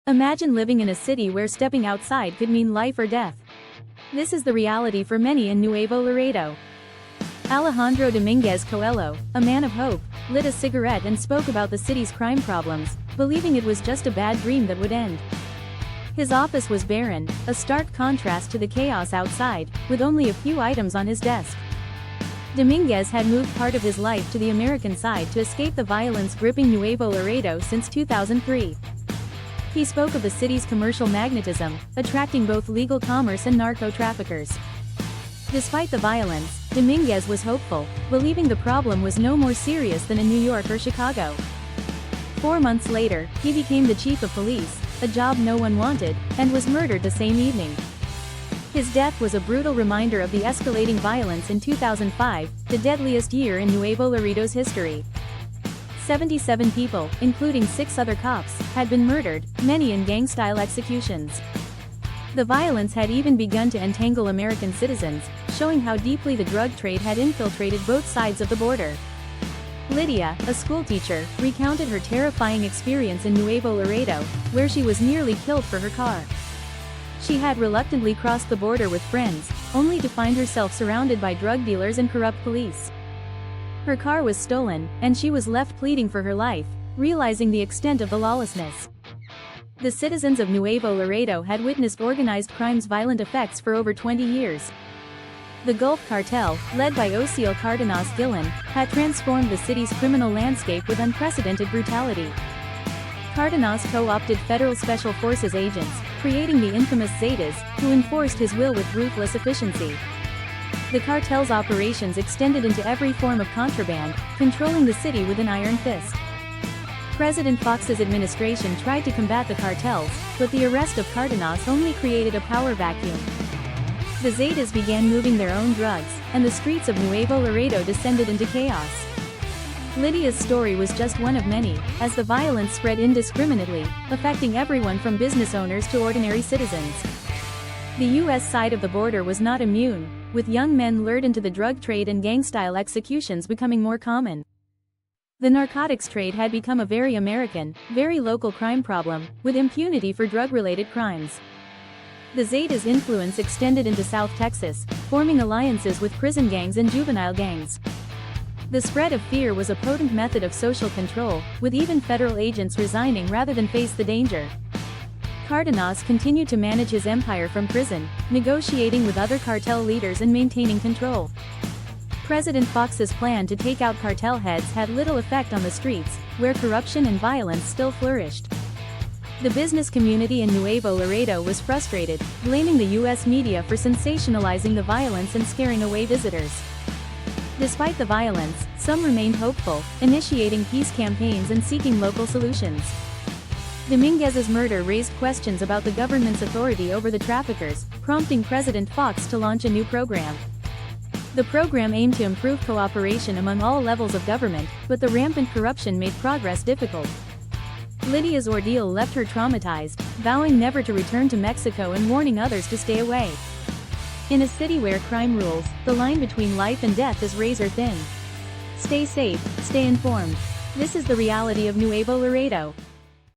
Imagine living in a city where stepping outside could mean life or death. This is the reality for many in Nuevo Laredo. Alejandro Dominguez Coelho, a man of hope, lit a cigarette and spoke about the city's crime problems, believing it was just a bad dream that would end. His office was barren, a stark contrast to the chaos outside, with only a few items on his desk. Dominguez had moved part of his life to the American side to escape the violence gripping Nuevo Laredo since 2003. He spoke of the city's commercial magnetism, attracting both legal commerce and narco-traffickers. Despite the violence, Dominguez was hopeful, believing the problem was no more serious than in New York or Chicago. 4 months later, he became the chief of police, a job no one wanted, and was murdered the same evening. His death was a brutal reminder of the escalating violence in 2005, the deadliest year in Nuevo Laredo's history. 77 people, including 6 other cops, had been murdered, many in gang-style executions. The violence had even begun to entangle American citizens, showing how deeply the drug trade had infiltrated both sides of the border. Lydia, a schoolteacher, recounted her terrifying experience in Nuevo Laredo, where she was nearly killed for her car. She had reluctantly crossed the border with friends, only to find herself surrounded by drug dealers and corrupt police. Her car was stolen, and she was left pleading for her life, realizing the extent of the lawlessness. The citizens of Nuevo Laredo had witnessed organized crime's violent effects for over 20 years. The Gulf Cartel, led by Osiel Cardenas Gillen, had transformed the city's criminal landscape with unprecedented brutality. Cardenas co-opted federal special forces agents, creating the infamous Zetas, who enforced his will with ruthless efficiency. The cartel's operations extended into every form of contraband, controlling the city with an iron fist. President Fox's administration tried to combat the cartels, but the arrest of Cardenas only created a power vacuum. The Zetas began moving their own drugs, and the streets of Nuevo Laredo descended into chaos. Lydia's story was just one of many, as the violence spread indiscriminately, affecting everyone from business owners to ordinary citizens. The U.S. side of the border was not immune, with young men lured into the drug trade and gang-style executions becoming more common. The narcotics trade had become a very American, very local crime problem, with impunity for drug-related crimes. The Zetas' influence extended into South Texas, forming alliances with prison gangs and juvenile gangs. The spread of fear was a potent method of social control, with even federal agents resigning rather than face the danger. Cardenas continued to manage his empire from prison, negotiating with other cartel leaders and maintaining control. President Fox's plan to take out cartel heads had little effect on the streets, where corruption and violence still flourished. The business community in Nuevo Laredo was frustrated, blaming the U.S. media for sensationalizing the violence and scaring away visitors. Despite the violence, some remained hopeful, initiating peace campaigns and seeking local solutions. Dominguez's murder raised questions about the government's authority over the traffickers, prompting President Fox to launch a new program. The program aimed to improve cooperation among all levels of government, but the rampant corruption made progress difficult. Lydia's ordeal left her traumatized, vowing never to return to Mexico and warning others to stay away. In a city where crime rules, the line between life and death is razor thin. Stay safe, stay informed. This is the reality of Nuevo Laredo.